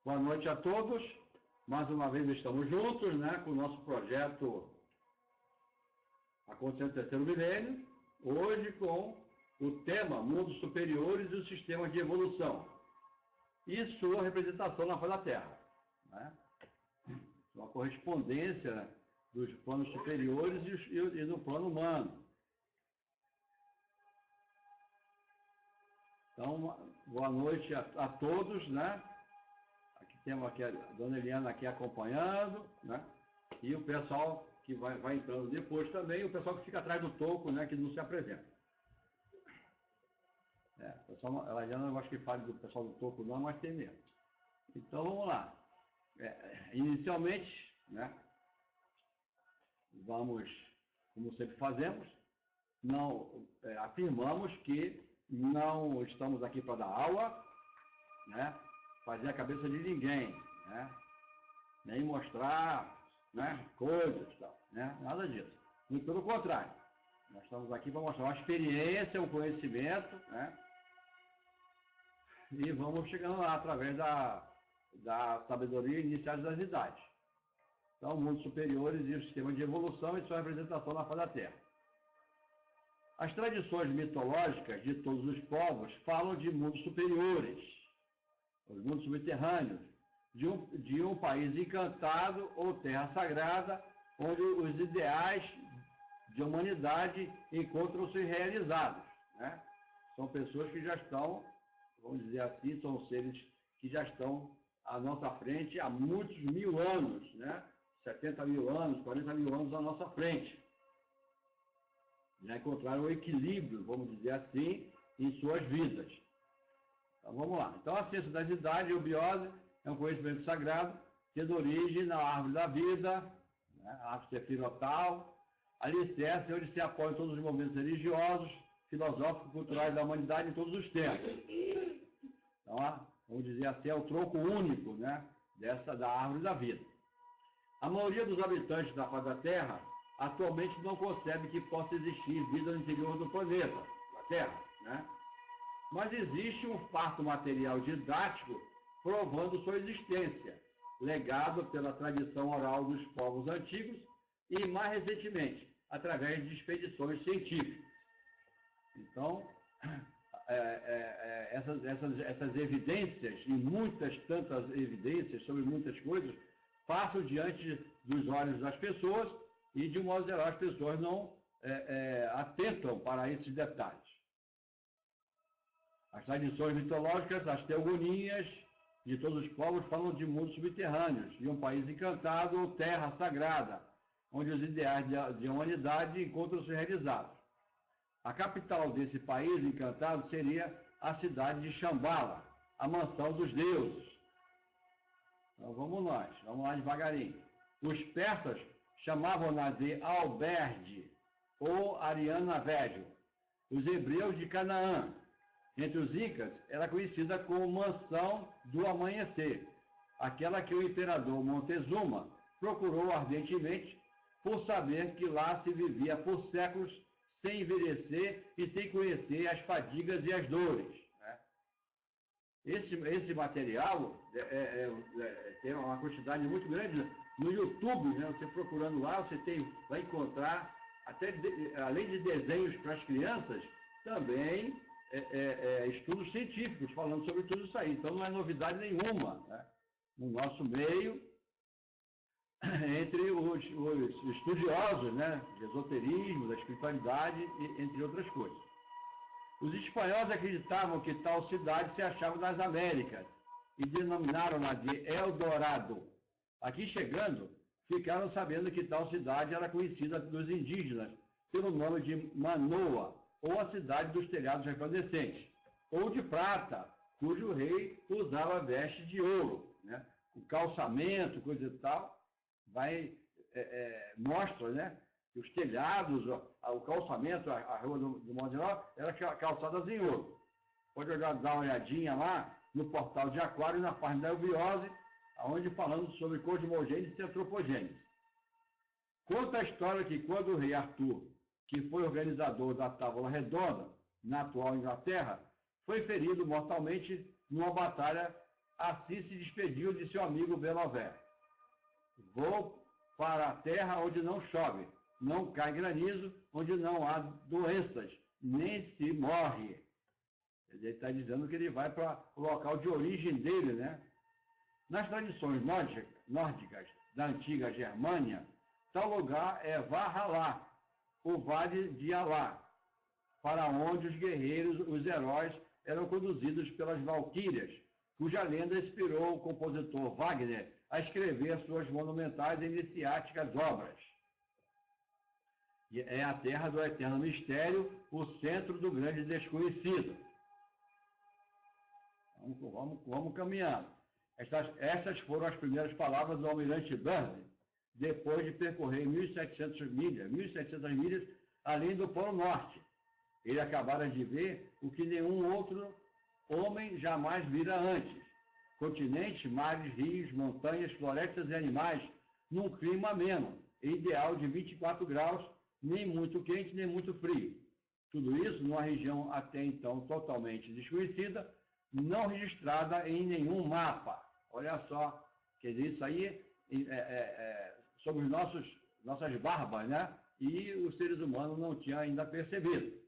Boa noite a todos. Mais uma vez estamos juntos, né, com o nosso projeto Acontecendo no Terceiro Milênio, hoje com o tema Mundos Superiores e os Sistemas de Evolução e sua representação na face da Terra. Né? Uma correspondência dos planos superiores e do plano humano. Então, boa noite a todos, né? Aqui temos aqui a dona Eliana aqui acompanhando, né? E o pessoal que vai entrando depois também, o pessoal que fica atrás do toco, né? Que não se apresenta. O pessoal, a Eliana não gosta que fale do pessoal do toco não, mas tem mesmo. Então, vamos lá. Inicialmente, né? Vamos, como sempre fazemos, afirmamos que não estamos aqui para dar aula, né? Fazer a cabeça de ninguém, né? Nem mostrar, né, coisas, tal, né? Nada disso. Muito pelo contrário. Nós estamos aqui para mostrar uma experiência, um conhecimento, né? E vamos chegando lá através da sabedoria inicial das idades. Então, mundos superiores e o sistema de evolução e sua representação na face da Terra. As tradições mitológicas de todos os povos falam de mundos superiores, os mundos subterrâneos, de um país encantado ou terra sagrada, onde os ideais de humanidade encontram-se realizados. Né? São pessoas que já estão, vamos dizer assim, são seres que já estão à nossa frente há muitos mil anos, né? 70 mil anos, 40 mil anos à nossa frente. Já encontraram o equilíbrio, vamos dizer assim, em suas vidas. Então vamos lá. Então a ciência das idades, a eubiose, é um conhecimento sagrado, tendo origem na árvore da vida, né, a árvore sefirotal, alicerce onde se apoiam todos os momentos religiosos, filosóficos, culturais da humanidade em todos os tempos. Então, vamos dizer assim, é o tronco único, né, da árvore da vida. A maioria dos habitantes da face da Terra atualmente não concebe que possa existir vida no interior do planeta, da Terra, né? Mas existe um fato material didático provando sua existência, legado pela tradição oral dos povos antigos e, mais recentemente, através de expedições científicas. Então, essas evidências, e muitas tantas evidências sobre muitas coisas, passam diante dos olhos das pessoas e, de um modo geral, as pessoas não atentam para esses detalhes. As tradições mitológicas, as teogonias de todos os povos falam de mundos subterrâneos, de um país encantado ou terra sagrada, onde os ideais de humanidade encontram-se realizados. A capital desse país encantado seria a cidade de Shambhala, a mansão dos deuses. Então vamos lá devagarinho. Os persas chamavam-na de Alberge ou Ariana Velho. Os hebreus de Canaã. Entre os incas, era conhecida como Mansão do Amanhecer, aquela que o imperador Montezuma procurou ardentemente por saber que lá se vivia por séculos sem envelhecer e sem conhecer as fadigas e as dores. Né? Esse material tem uma quantidade muito grande no YouTube, né? Você procurando lá, você vai encontrar, além de desenhos para as crianças, também estudos científicos falando sobre tudo isso aí. Então não é novidade nenhuma, né? No nosso meio, entre os estudiosos, né? De esoterismo, da espiritualidade, entre outras coisas. Os espanhóis acreditavam que tal cidade se achava nas Américas e denominaram-na de Eldorado. Aqui chegando, ficaram sabendo que tal cidade era conhecida dos indígenas pelo nome de Manoa, ou a cidade dos telhados resplandecentes, ou de prata, cujo rei usava vestes de ouro. Né? O calçamento, coisa e tal, mostra, né, que os telhados, o calçamento, a rua do modo geral, era calçadas em ouro. Pode dar uma olhadinha lá no portal de Aquário, na página da eubiose, onde falando sobre cosmogênese e antropogênese. Conta a história que quando o rei Arthur, que foi organizador da Tábua Redonda, na atual Inglaterra, foi ferido mortalmente numa batalha assim se despediu de seu amigo Belové. Vou para a terra onde não chove, não cai granizo, onde não há doenças, nem se morre. Ele está dizendo que ele vai para o local de origem dele, né? Nas tradições nórdicas da antiga Germânia, tal lugar é Valhalla, o Vale de Alá, para onde os guerreiros, os heróis, eram conduzidos pelas valquírias, cuja lenda inspirou o compositor Wagner a escrever suas monumentais e iniciáticas obras. E é a terra do eterno mistério, o centro do grande desconhecido. Vamos caminhando. Essas foram as primeiras palavras do almirante Byrd, depois de percorrer 1.700 milhas além do Polo Norte. Ele acabara de ver o que nenhum outro homem jamais vira antes. Continentes, mares, rios, montanhas, florestas e animais, num clima ameno, ideal de 24 graus, nem muito quente, nem muito frio. Tudo isso numa região até então totalmente desconhecida, não registrada em nenhum mapa. Olha só, quer dizer, isso aí sobre nossas barbas, né? E os seres humanos não tinham ainda percebido.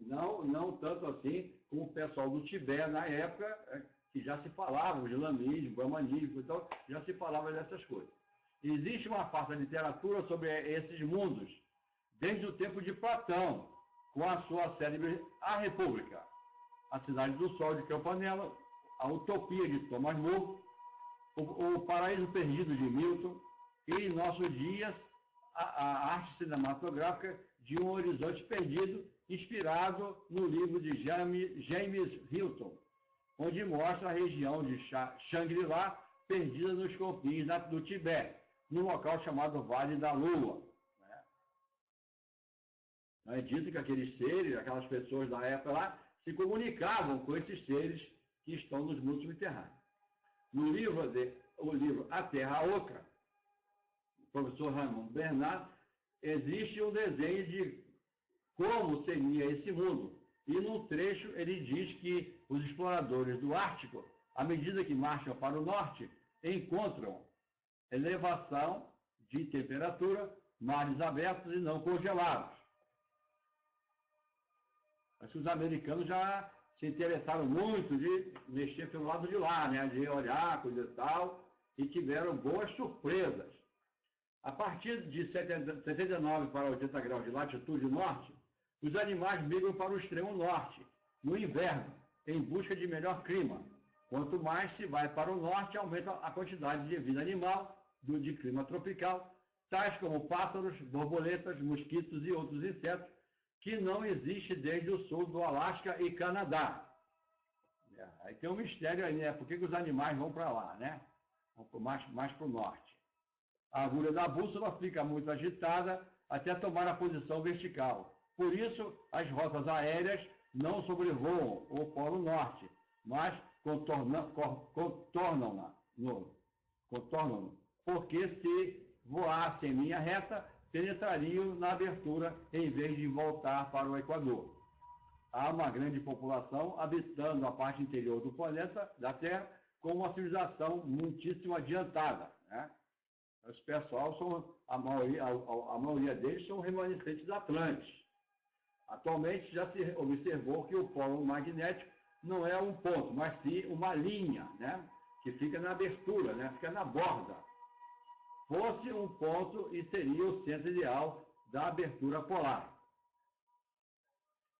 Não tanto assim como o pessoal do Tibete na época, que já se falava, o islamismo, o brahmanismo, então já se falava dessas coisas. Existe uma farta literatura sobre esses mundos, desde o tempo de Platão, com a sua célebre A República, A Cidade do Sol de Campanella, A Utopia de Thomas More, o Paraíso Perdido de Milton, e em nossos dias a arte cinematográfica de Um Horizonte Perdido, inspirado no livro de James Hilton, onde mostra a região de Shangri-La perdida nos confins do Tibete, num local chamado Vale da Lua. É dito que aqueles seres, aquelas pessoas da época lá, se comunicavam com esses seres que estão nos mundos subterrâneos. No livro A Terra Oca, do professor Raymond Bernard, existe um desenho de como seria esse mundo. E num trecho ele diz que os exploradores do Ártico, à medida que marcham para o norte, encontram elevação de temperatura, mares abertos e não congelados. Acho que os americanos já se interessaram muito de mexer pelo lado de lá, né? De olhar, coisa e tal, e tiveram boas surpresas. A partir de 79 para 80 graus de latitude norte, os animais migram para o extremo norte, no inverno, em busca de melhor clima. Quanto mais se vai para o norte, aumenta a quantidade de vida animal de clima tropical, tais como pássaros, borboletas, mosquitos e outros insetos, que não existe desde o sul do Alasca e Canadá. Aí tem um mistério aí, né? Por que os animais vão para lá, né? Vão mais para o norte. A agulha da bússola fica muito agitada até tomar a posição vertical. Por isso, as rotas aéreas não sobrevoam o Polo Norte, mas contornam-no. Porque se voassem em linha reta, penetrariam na abertura em vez de voltar para o Equador. Há uma grande população habitando a parte interior do planeta, da Terra, com uma civilização muitíssimo adiantada, né? Os pessoal a maioria deles são remanescentes atlantes. Atualmente já se observou que o polo magnético não é um ponto, mas sim uma linha, né? Que fica na abertura, né? Fica na borda. Fosse um ponto e seria o centro ideal da abertura polar.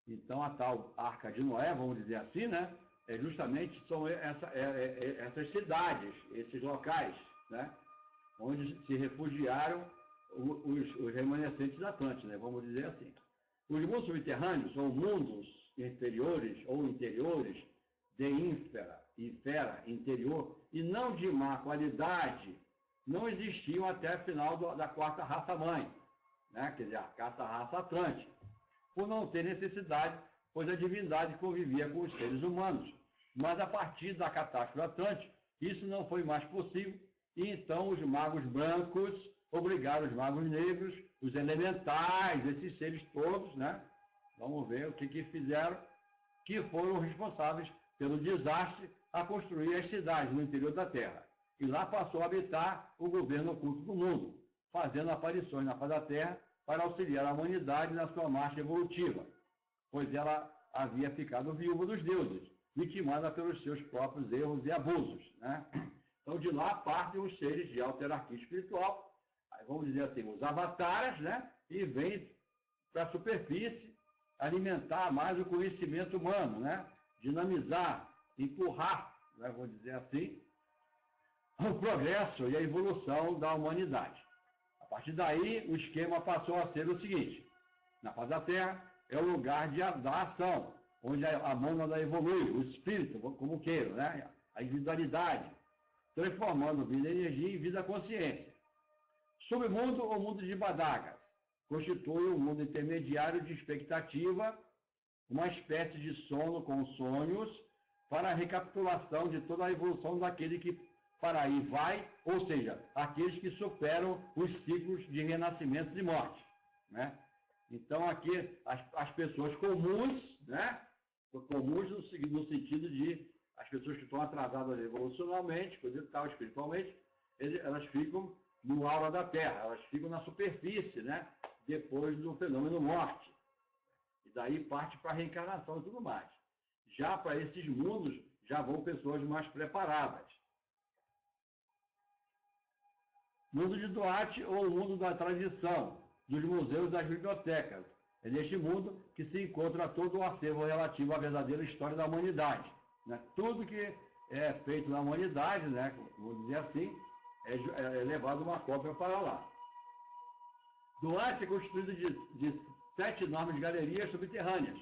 Então, a tal Arca de Noé, vamos dizer assim, né? Justamente são essas cidades, esses locais, né? Onde se refugiaram os remanescentes atlantes, né? Vamos dizer assim. Os mundos subterrâneos, ou mundos inferiores ou interiores, de infera, interior, e não de má qualidade, não existiam até o final da quarta raça-mãe, né? Quer dizer, a raça atlântica, por não ter necessidade, pois a divindade convivia com os seres humanos. Mas a partir da catástrofe atlântica, isso não foi mais possível, e então os magos brancos obrigaram os magos negros, os elementais, esses seres todos, né? Vamos ver o que fizeram, que foram responsáveis pelo desastre a construir as cidades no interior da Terra. E lá passou a habitar o governo oculto do mundo, fazendo aparições na face da Terra para auxiliar a humanidade na sua marcha evolutiva, pois ela havia ficado viúva dos deuses, vitimada pelos seus próprios erros e abusos, né? Então, de lá partem os seres de alta hierarquia espiritual, aí vamos dizer assim, os avataras, né? E vêm para a superfície alimentar mais o conhecimento humano, né? Dinamizar, empurrar, né? Vamos dizer assim, o progresso e a evolução da humanidade. A partir daí, o esquema passou a ser o seguinte: na face da Terra é o lugar da ação, onde a mônada evolui, o espírito, como queira, né? A individualidade, transformando vida e energia em vida consciência. Submundo ou mundo de Badagas constitui um mundo intermediário de expectativa, uma espécie de sono com sonhos, para a recapitulação de toda a evolução daquele que para aí vai, ou seja, aqueles que superam os ciclos de renascimento e morte, né? Então, aqui, as pessoas comuns, né? Comuns no sentido de as pessoas que estão atrasadas evolucionalmente, coisa e tal, espiritualmente, elas ficam no aura da Terra, elas ficam na superfície, né? Depois do fenômeno morte. E daí parte para a reencarnação e tudo mais. Já para esses mundos, já vão pessoas mais preparadas. Mundo de Duarte ou mundo da tradição, dos museus e das bibliotecas. É neste mundo que se encontra todo o acervo relativo à verdadeira história da humanidade, né? Tudo que é feito na humanidade, né, vamos dizer assim, é levado uma cópia para lá. Duarte é constituído de 7 enormes galerias subterrâneas,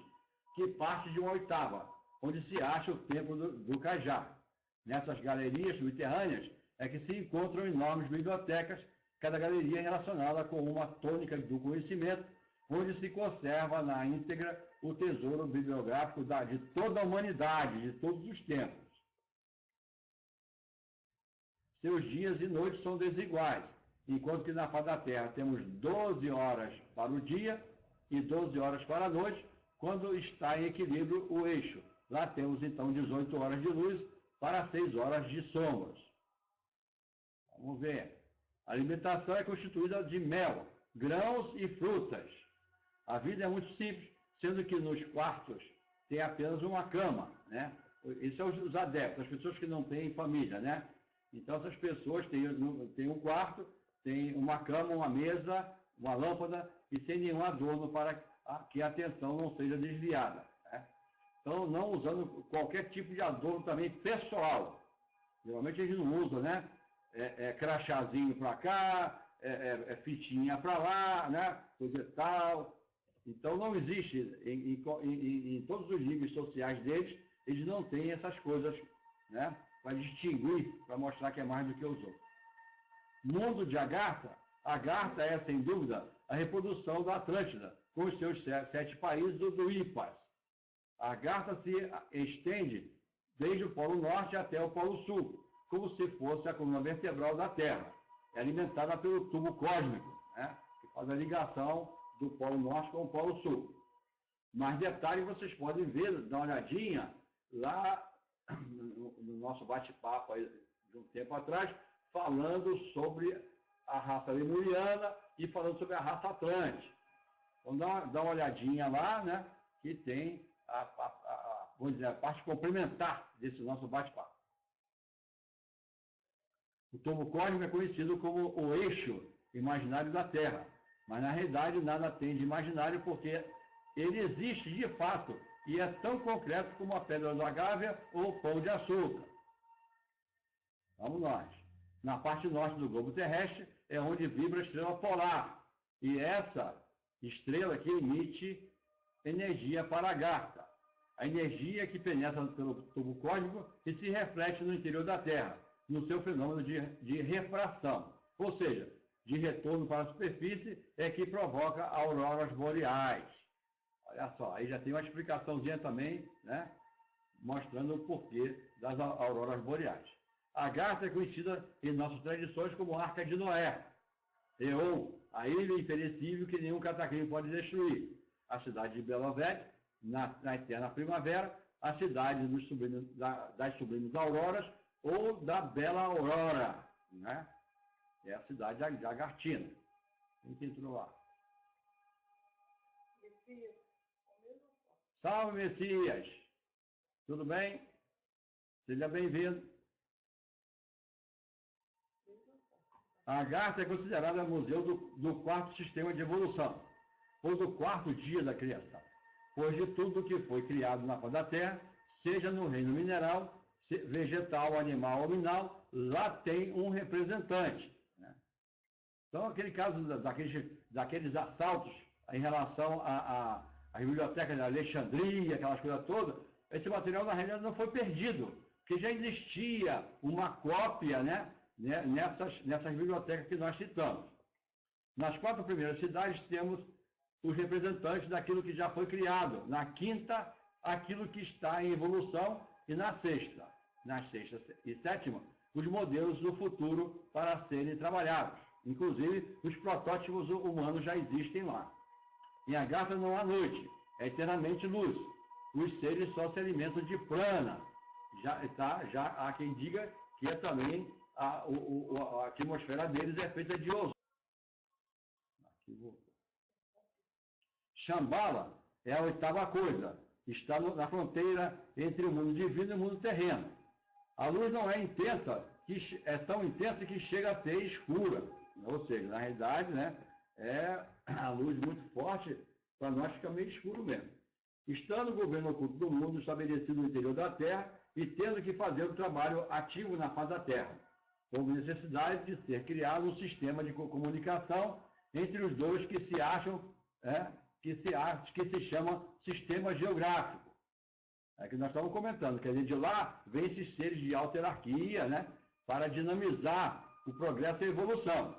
que parte de uma oitava, onde se acha o templo do Cajá. Nessas galerias subterrâneas é que se encontram enormes bibliotecas, cada galeria relacionada com uma tônica do conhecimento, onde se conserva na íntegra o tesouro bibliográfico de toda a humanidade, de todos os tempos. Seus dias e noites são desiguais, enquanto que na face da Terra temos 12 horas para o dia e 12 horas para a noite, quando está em equilíbrio o eixo. Lá temos então 18 horas de luz para 6 horas de sombras. Vamos ver. A alimentação é constituída de mel, grãos e frutas. A vida é muito simples, sendo que nos quartos tem apenas uma cama, né? Isso é os adeptos, as pessoas que não têm família, né? Então essas pessoas têm um quarto, tem uma cama, uma mesa, uma lâmpada e sem nenhum adorno para que a atenção não seja desviada, né? Então não usando qualquer tipo de adorno também pessoal. Geralmente a gente não usa, né? Crachazinho para cá, fitinha para lá, né? Coisa e tal. Então não existe, em todos os níveis sociais deles, eles não têm essas coisas, né? Para distinguir, para mostrar que é mais do que os outros. Mundo de Agartha, Agartha é, sem dúvida, a reprodução da Atlântida, com os seus 7 países do IPAS. A Agartha se estende desde o Polo Norte até o Polo Sul, como se fosse a coluna vertebral da Terra. É alimentada pelo tubo cósmico, né? Que faz a ligação do Polo Norte com o Polo Sul. Mais detalhes vocês podem ver, dar uma olhadinha lá no nosso bate-papo aí de um tempo atrás, falando sobre a raça lemuriana e falando sobre a raça atlântica. Então dá uma olhadinha lá, né, que tem vamos dizer, a parte complementar desse nosso bate-papo. O tubo cósmico é conhecido como o eixo imaginário da Terra, mas na realidade nada tem de imaginário porque ele existe de fato e é tão concreto como a pedra da Gávea ou o pão de açúcar. Vamos nós. Na parte norte do globo terrestre é onde vibra a estrela polar. E essa estrela aqui emite energia para a Agartha. A energia que penetra pelo tubo cósmico e se reflete no interior da Terra, no seu fenômeno de refração. Ou seja, de retorno para a superfície é que provoca auroras boreais. Olha só, aí já tem uma explicaçãozinha também, né, mostrando o porquê das auroras boreais. A Agartha é conhecida em nossas tradições como Arca de Noé, ou a ilha imperecível que nenhum cataclismo pode destruir. A cidade de Beloved, na eterna primavera, a cidade das Sublimes Auroras ou da Bela Aurora, né? É a cidade de Agartina. Quem entrou lá? Messias. Salve, Messias! Tudo bem? Seja bem-vindo. A Agartha é considerada museu do quarto sistema de evolução, ou do quarto dia da criação, pois de tudo que foi criado na face da Terra, seja no reino mineral, vegetal, animal ou mineral, lá tem um representante. Né? Então, aquele caso daqueles assaltos em relação à biblioteca de Alexandria, aquelas coisas todas, esse material, na realidade, não foi perdido, porque já existia uma cópia, né, nessas bibliotecas que nós citamos. Nas 4 primeiras cidades temos os representantes daquilo que já foi criado. Na 5ª, aquilo que está em evolução. E na 6ª e 7ª, os modelos do futuro para serem trabalhados. Inclusive, os protótipos humanos já existem lá. Em Agartha não há noite, é eternamente luz. Os seres só se alimentam de prana. Já há quem diga que é também a atmosfera deles é feita de ozônio. Shambhala é a 8ª coisa. Está na fronteira entre o mundo divino e o mundo terreno. A luz não é intensa, é tão intensa que chega a ser escura. Ou seja, na realidade, né, é a luz muito forte, para nós fica meio escuro mesmo. Estando o governo oculto do mundo estabelecido no interior da Terra e tendo que fazer o trabalho ativo na face da Terra, houve necessidade de ser criado um sistema de comunicação entre os dois que se acham, que se chama sistema geográfico. É que nós estamos comentando, quer dizer, de lá vem esses seres de alta hierarquia, né, para dinamizar o progresso e a evolução.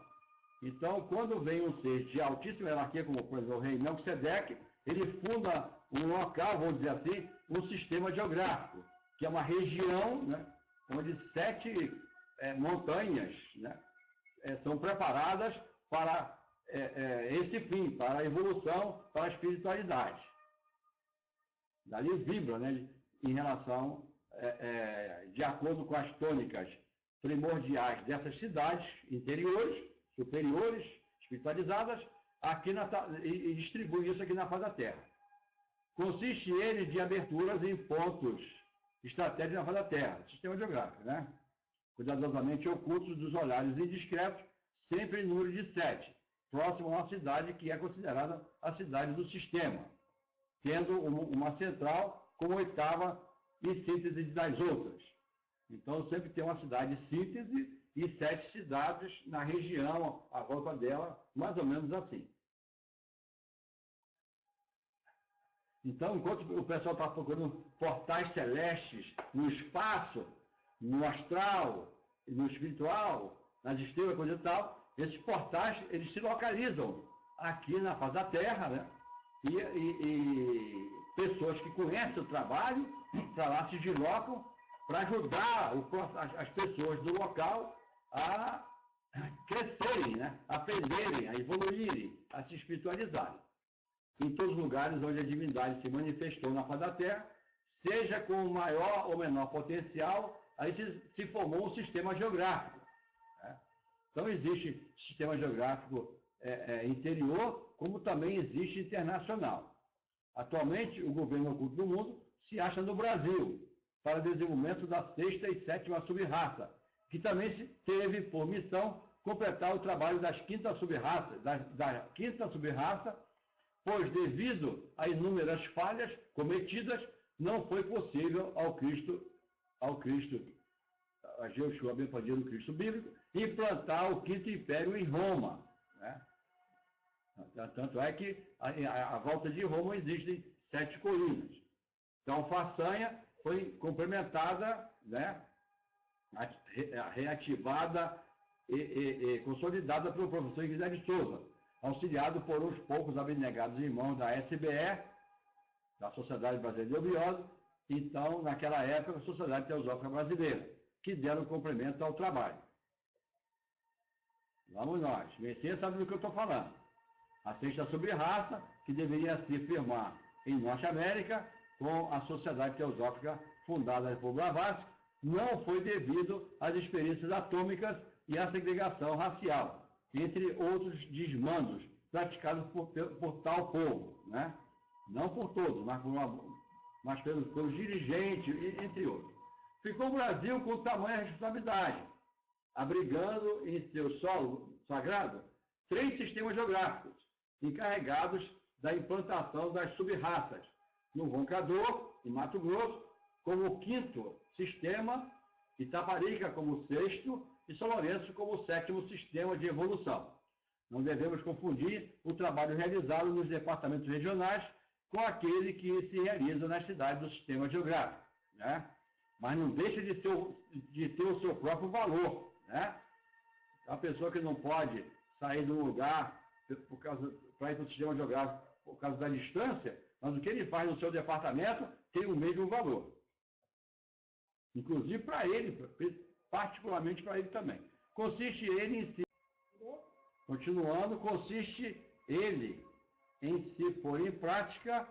Então, quando vem um ser de altíssima hierarquia, como por exemplo o rei Melquisedeque, ele funda um local, vamos dizer assim, um sistema geográfico, que é uma região, né, onde 7 montanhas, né, são preparadas para esse fim, para a evolução, para a espiritualidade. Dali vibra, né, em relação, de acordo com as tônicas primordiais dessas cidades interiores, superiores, espiritualizadas, aqui e distribui isso aqui na face da Terra. Consiste ele de aberturas em pontos estratégicos na face da Terra, sistema geográfico, né? Cuidadosamente ocultos dos olhares indiscretos, sempre em número de 7, próximo a uma cidade que é considerada a cidade do sistema, tendo uma central como 8ª e síntese das outras. Então, sempre tem uma cidade síntese e 7 cidades na região, à volta dela, mais ou menos assim. Então, enquanto o pessoal está procurando portais celestes no espaço, no astral, no espiritual, nas estrelas, coisa e tal, esses portais, eles se localizam aqui na face da Terra, né? E pessoas que conhecem o trabalho, para lá se deslocam, para ajudar as pessoas do local a crescerem, né? A aprenderem, a evoluírem, a se espiritualizarem. Em todos os lugares onde a divindade se manifestou na face da Terra, seja com maior ou menor potencial, aí se formou um sistema geográfico. Né? Então existe sistema geográfico interior, como também existe internacional. Atualmente, o governo oculto do mundo se acha no Brasil, para o desenvolvimento da 6ª e 7ª sub-raça, que também teve por missão completar o trabalho das 5ª sub-raça, da 5ª sub-raça, pois devido a inúmeras falhas cometidas, não foi possível ao Cristo, a Jeoshua abençoado Cristo bíblico, implantar o 5º Império em Roma. Né? Tanto é que à volta de Roma existem 7 colinas. Então, a façanha foi complementada, né, reativada e consolidada pelo professor Guilherme de Souza, auxiliado por uns poucos abnegados irmãos da SBE, da Sociedade Brasileira de Obiose, então, naquela época, a Sociedade Teosófica Brasileira, que deram complemento ao trabalho. Vamos nós. Você sabe do que eu estou falando. A 6ª sub-raça, que deveria se firmar em Norte América, com a Sociedade Teosófica fundada por Blavatsky, não foi devido às experiências atômicas e à segregação racial, entre outros desmandos praticados por tal povo, né? Não por todos, mas pelos dirigentes, entre outros. Ficou o Brasil com tamanha responsabilidade, abrigando em seu solo sagrado 3 sistemas geográficos, encarregados da implantação das sub-raças, no Roncador, em Mato Grosso, como o 5º sistema, Itaparica como o 6º e São Lourenço como o 7º sistema de evolução. Não devemos confundir o trabalho realizado nos departamentos regionais com aquele que se realiza nas cidades do sistema geográfico, né? Mas não deixa de ter o seu próprio valor, né? A pessoa que não pode sair do lugar para ir para o sistema geográfico por causa da distância, mas o que ele faz no seu departamento tem o mesmo valor. Inclusive para ele, particularmente para ele também. Consiste ele em si, continuando, consiste ele em se pôr em prática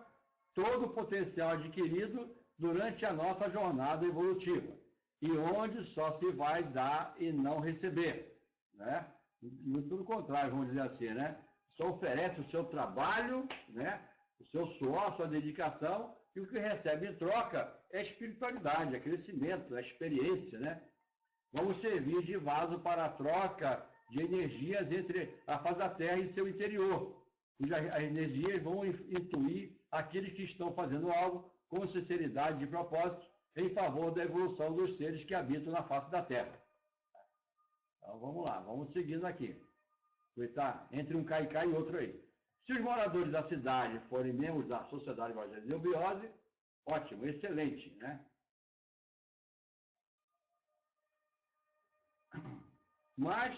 todo o potencial adquirido durante a nossa jornada evolutiva, e onde só se vai dar e não receber, né? Muito pelo contrário, vamos dizer assim, né? Só oferece o seu trabalho, né? O seu suor, a sua dedicação, e o que recebe em troca é espiritualidade, é crescimento, é experiência, né? Vamos servir de vaso para a troca de energias entre a face da Terra e seu interior. E as energias vão intuir aqueles que estão fazendo algo com sinceridade de propósito em favor da evolução dos seres que habitam na face da Terra. Então vamos lá, vamos seguindo aqui. Tá, entre um caicá e outro aí. Se os moradores da cidade forem membros da Sociedade Brasileira de Neubiose, ótimo, excelente, né? Mas,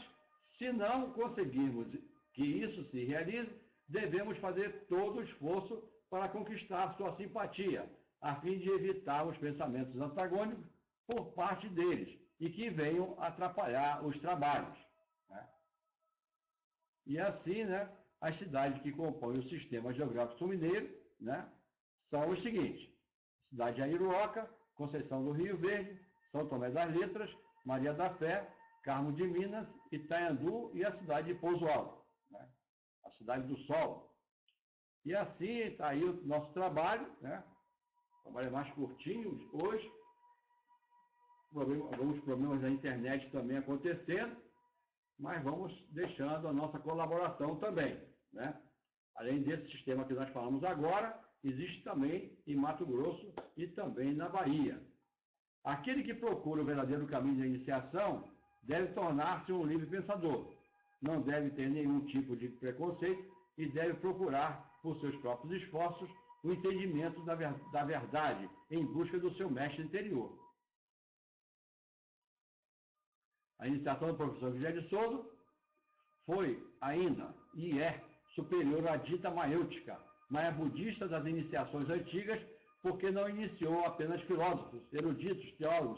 se não conseguirmos que isso se realize, devemos fazer todo o esforço para conquistar sua simpatia, a fim de evitar os pensamentos antagônicos por parte deles e que venham atrapalhar os trabalhos, né? E assim, né, as cidades que compõem o sistema geográfico mineiro, né, são os seguintes: cidade de Aiuruoca, Conceição do Rio Verde, São Tomé das Letras, Maria da Fé, Carmo de Minas, Itaiandu e a cidade de Pouso Alto, né, a cidade do Sol. E assim está aí o nosso trabalho, né? O trabalho é mais curtinho hoje, alguns problemas da internet também acontecendo, mas vamos deixando a nossa colaboração também, né? Além desse sistema que nós falamos agora, existe também em Mato Grosso e também na Bahia. Aquele que procura o verdadeiro caminho da iniciação deve tornar-se um livre pensador, não deve ter nenhum tipo de preconceito e deve procurar, por seus próprios esforços, o entendimento da verdade em busca do seu mestre interior. A iniciação do professor Guilherme Souza foi ainda e é superior à dita maêutica, maia budista das iniciações antigas, porque não iniciou apenas filósofos, eruditos, teólogos,